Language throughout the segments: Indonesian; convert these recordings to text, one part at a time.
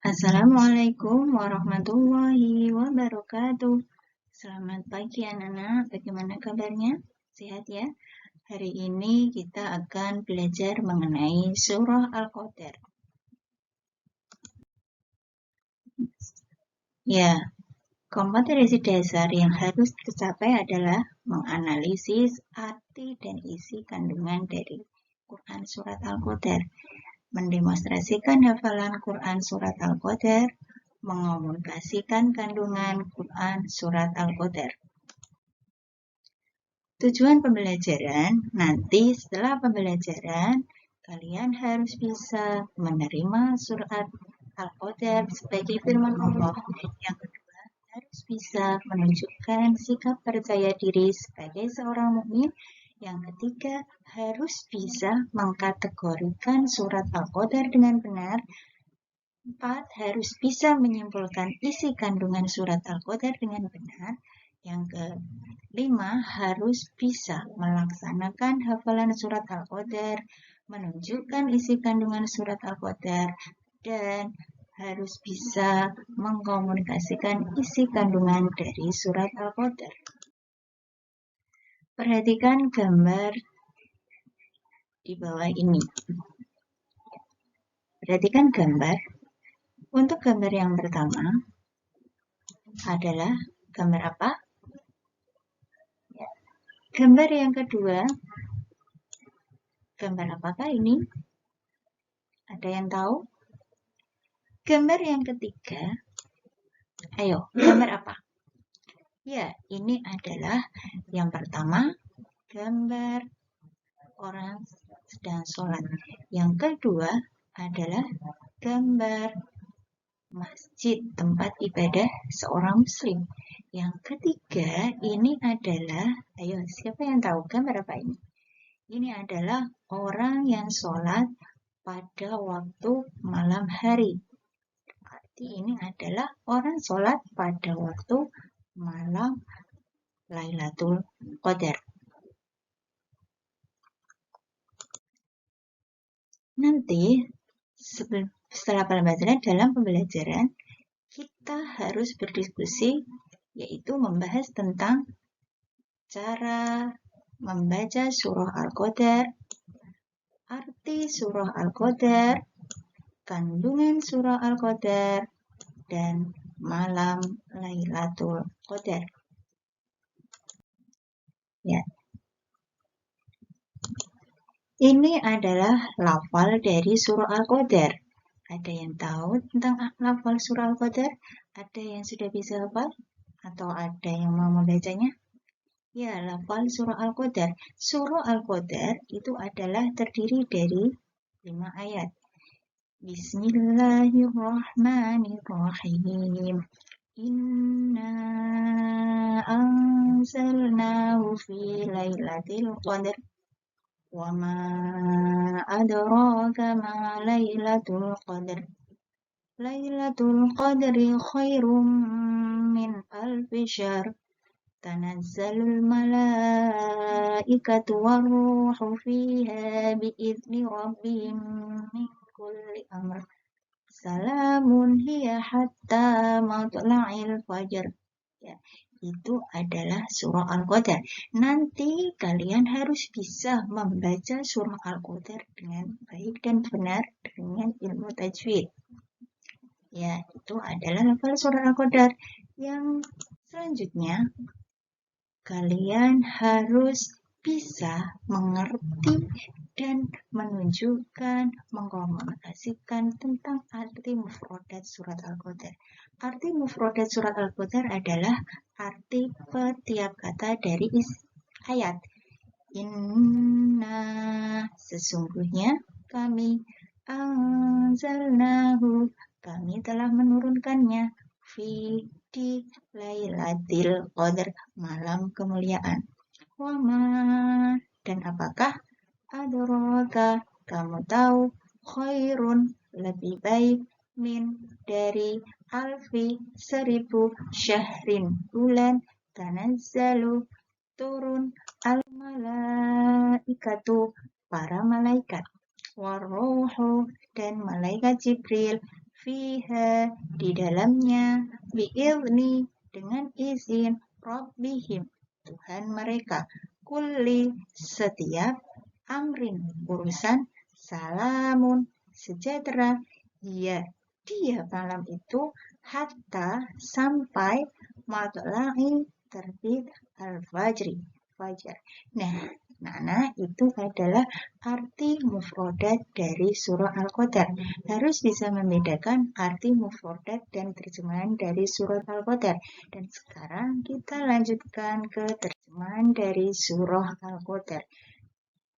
Assalamualaikum warahmatullahi wabarakatuh. Selamat pagi anak-anak, bagaimana kabarnya? Sehat ya? Hari ini kita akan belajar mengenai surah Al-Qadar. Ya, kompetensi dasar yang harus tercapai adalah menganalisis arti dan isi kandungan dari Quran Surat Al-Qadar, mendemonstrasikan hafalan Quran Surat Al-Qadar, mengomunikasikan kandungan Quran Surat Al-Qadar. Tujuan pembelajaran, nanti setelah pembelajaran, kalian harus bisa menerima surat Al-Qadar sebagai firman Allah. Yang kedua, harus bisa menunjukkan sikap percaya diri sebagai seorang mukmin. Yang ketiga, harus bisa mengkategorikan surat Al-Qadar dengan benar. 4. Harus bisa menyimpulkan isi kandungan surat Al-Qadar dengan benar. Yang kelima, harus bisa melaksanakan hafalan surat Al-Qadar, menunjukkan isi kandungan surat Al-Qadar, dan harus bisa mengkomunikasikan isi kandungan dari surat Al-Qadar. Perhatikan gambar di bawah ini. Perhatikan gambar. Untuk gambar yang pertama adalah gambar apa? Gambar yang kedua, gambar apakah ini? Ada yang tahu? Gambar yang ketiga, ayo, gambar apa? Ya, ini adalah yang pertama, gambar orang sedang sholat. Yang kedua adalah gambar masjid, tempat ibadah seorang muslim. Yang ketiga, ini adalah, ayo, siapa yang tahu gambar apa ini? Ini adalah orang yang sholat pada waktu malam hari. Berarti ini adalah orang sholat pada waktu malam Lailatul Qadar. Nanti setelah pembelajaran, dalam pembelajaran kita harus berdiskusi, yaitu membahas tentang cara membaca surah Al-Qadar, arti surah Al-Qadar, kandungan surah Al-Qadar, dan malam Lailatul Qadar. Ya. Ini adalah lafal dari surah Al-Qadar. Ada yang tahu tentang lafal surah Al-Qadar? Ada yang sudah bisa hafal? Atau ada yang mau membacanya? Ya, lafal surah Al-Qadar. Surah Al-Qadar itu adalah terdiri dari 5 ayat. Bismillahirrahmanirrahim. Inna anzalnahu fi lailatul qadar. Wa ma adraka ma lailatul qadar. Lailatul qadri khairum min alfi syahr. Tanazzalul malaikatu warruhu fiha biizni rabbihim min kulli amr. Salamun hiya hatta matla'il fajr. Ya, itu adalah surah Al-Qadar. Nanti kalian harus bisa membaca surah Al-Qadar dengan baik dan benar dengan ilmu tajwid. Ya, itu adalah lafal surah Al-Qadar. Yang selanjutnya, kalian harus bisa mengerti dan menunjukkan, mengkomunikasikan tentang arti mufradat surat Al-Qadar. Arti mufradat surat Al-Qadar adalah arti setiap kata dari ayat. Inna, sesungguhnya kami, anzalnahu, kami telah menurunkannya, fi, di Lailatul Qadar, malam kemuliaan. Wama, dan apakah? Adraka, kamu tahu, khairun, lebih baik, min, dari, alfi, 1000, syahrin, bulan, tanazzalu, turun, al-malaikatu, para malaikat, warruhu, dan malaikat Jibril, fiha di dalamnya, bi'izni dengan izin, Rabbihim Tuhan mereka, kulli setiap amrin urusan, salamun sejahtera, ya dia malam itu hatta sampai matla'i terbit al-fajri fajar. Nah, itu adalah arti mufrodat dari surah Al-Qadar. Harus bisa membedakan arti mufrodat dan terjemahan dari surah Al-Qadar. Dan sekarang kita lanjutkan ke terjemahan dari surah Al-Qadar.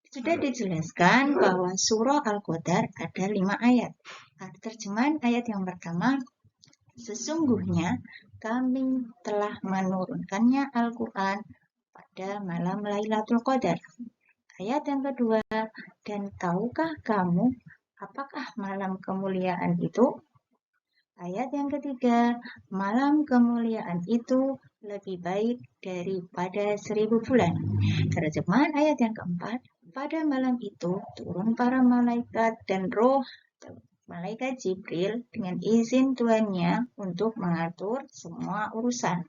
Sudah dijelaskan bahwa surah Al-Qadar ada 5 ayat. Terjemahan ayat yang pertama, sesungguhnya kami telah menurunkannya Al-Quran pada malam Lailatul Qadar. Ayat yang kedua, dan tahukah kamu apakah malam kemuliaan itu? Ayat yang ketiga, malam kemuliaan itu lebih baik daripada 1000 bulan. Terjemahan ayat yang keempat, pada malam itu turun para malaikat dan roh malaikat Jibril dengan izin Tuhannya untuk mengatur semua urusan.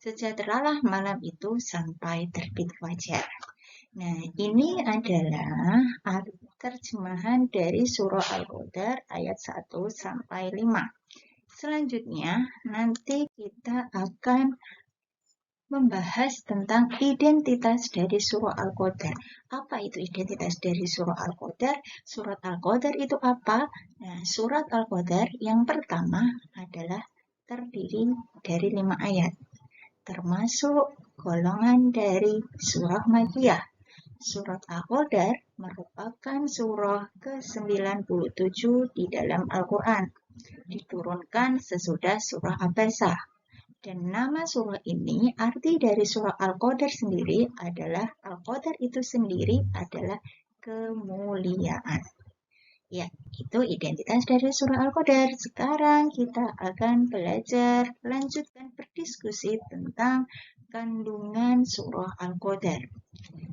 Sejahteralah malam itu sampai terbit fajar. Nah, ini adalah terjemahan dari surah Al-Qadar ayat 1 sampai 5. Selanjutnya, nanti kita akan membahas tentang identitas dari surah Al-Qadar. Apa itu identitas dari surah Al-Qadar? Surat Al-Qadar itu apa? Nah, surat Al-Qadar yang pertama adalah terdiri dari 5 ayat. Termasuk golongan dari surah Makkiyah. Surat Al-Qadar merupakan surah ke-97 di dalam Al-Quran. Diturunkan sesudah surah Abasa. Dan nama surah ini, arti dari surah Al-Qadar sendiri adalah, Al-Qadar itu sendiri adalah kemuliaan. Ya, itu identitas dari surah Al-Qadar. Sekarang kita akan belajar, lanjutkan berdiskusi tentang kandungan surah Al-Qadar.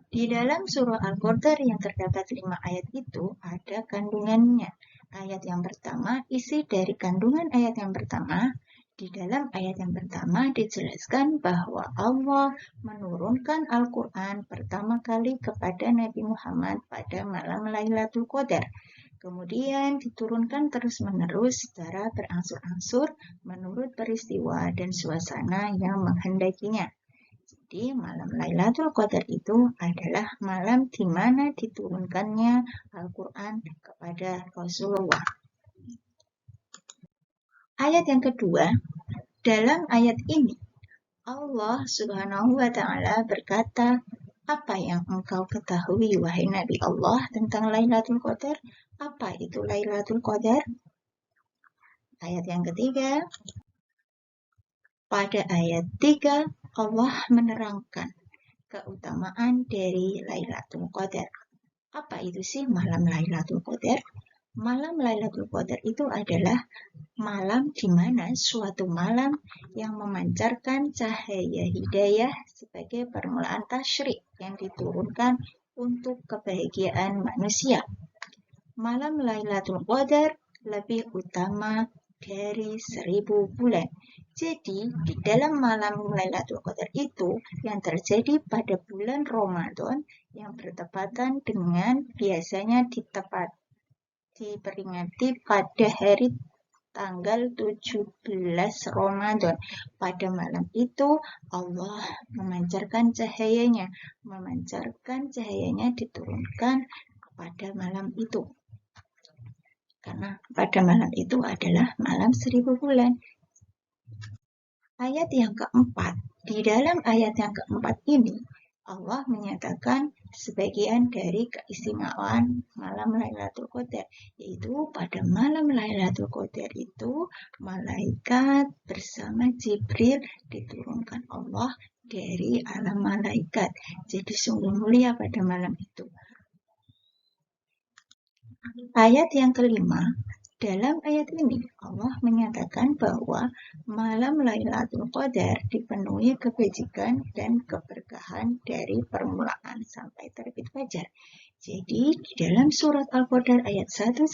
Di dalam surah Al-Qadar yang terdapat 5 ayat itu ada kandungannya. Ayat yang pertama, isi dari kandungan ayat yang pertama, di dalam ayat yang pertama dijelaskan bahwa Allah menurunkan Al-Quran pertama kali kepada Nabi Muhammad pada malam Lailatul Qadar. Kemudian diturunkan terus-menerus secara berangsur-angsur menurut peristiwa dan suasana yang menghendakinya. Jadi malam Lailatul Qadar itu adalah malam di mana diturunkannya Al-Quran kepada Rasulullah. Ayat yang kedua, dalam ayat ini Allah Subhanahu wa Ta'ala berkata, apa yang engkau ketahui wahai Nabi Allah tentang Lailatul Qadar? Apa itu Lailatul Qadar? Ayat yang ketiga, pada ayat 3 Allah menerangkan keutamaan dari Lailatul Qadar. Apa itu sih malam Lailatul Qadar? Malam Lailatul Qadar itu adalah malam di mana suatu malam yang memancarkan cahaya hidayah sebagai permulaan tasyrik yang diturunkan untuk kebahagiaan manusia. Malam Lailatul Qadar lebih utama dari 1000 bulan. Jadi, di dalam malam Lailatul Qadar itu yang terjadi pada bulan Ramadan yang bertepatan dengan biasanya diperingati pada hari tanggal 17 Ramadan. Pada malam itu Allah memancarkan cahayanya diturunkan pada malam itu. Karena pada malam itu adalah malam 1000 bulan. Ayat yang keempat, di dalam ayat yang keempat ini Allah menyatakan sebagian dari keistimewaan malam Lailatul Qadar, yaitu pada malam Lailatul Qadar itu malaikat bersama Jibril diturunkan Allah dari alam malaikat. Jadi sungguh mulia pada malam itu. Ayat yang kelima, dalam ayat ini Allah menyatakan bahwa malam Lailatul Qadar dipenuhi kebajikan dan keberkahan dari permulaan sampai terbit fajar. Jadi di dalam surat Al-Qadar ayat 1-5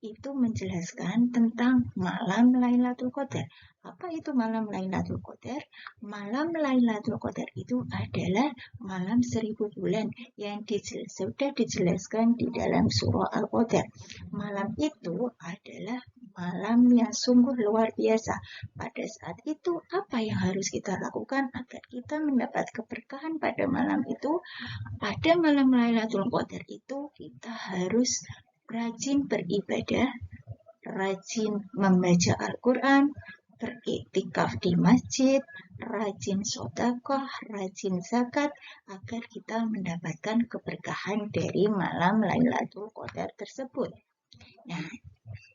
itu menjelaskan tentang malam Lailatul Qadar. Apa itu malam Lailatul Qadar? Malam Lailatul Qadar itu adalah malam 1000 bulan yang sudah dijelaskan di dalam surah Al-Qadar. Malam itu adalah malam yang sungguh luar biasa. Pada saat itu apa yang harus kita lakukan agar kita mendapat keberkahan pada malam itu? Pada malam Lailatul Qadar itu kita harus rajin beribadah, rajin membaca Al-Quran, beriktikaf di masjid, rajin sedekah, rajin zakat, agar kita mendapatkan keberkahan dari malam Lailatul Qadar tersebut.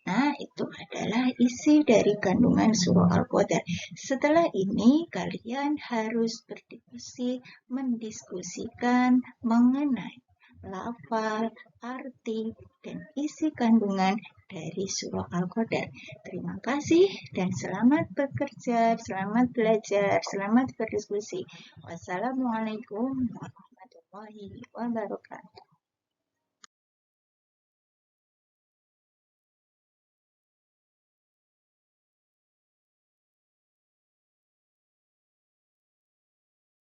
Nah, itu adalah isi dari kandungan surah Al-Qadar. Setelah ini, kalian harus berdiskusi, mendiskusikan mengenai lafal, arti, dan isi kandungan dari surah Al-Qadar. Terima kasih dan selamat bekerja, selamat belajar, selamat berdiskusi. Wassalamualaikum warahmatullahi wabarakatuh.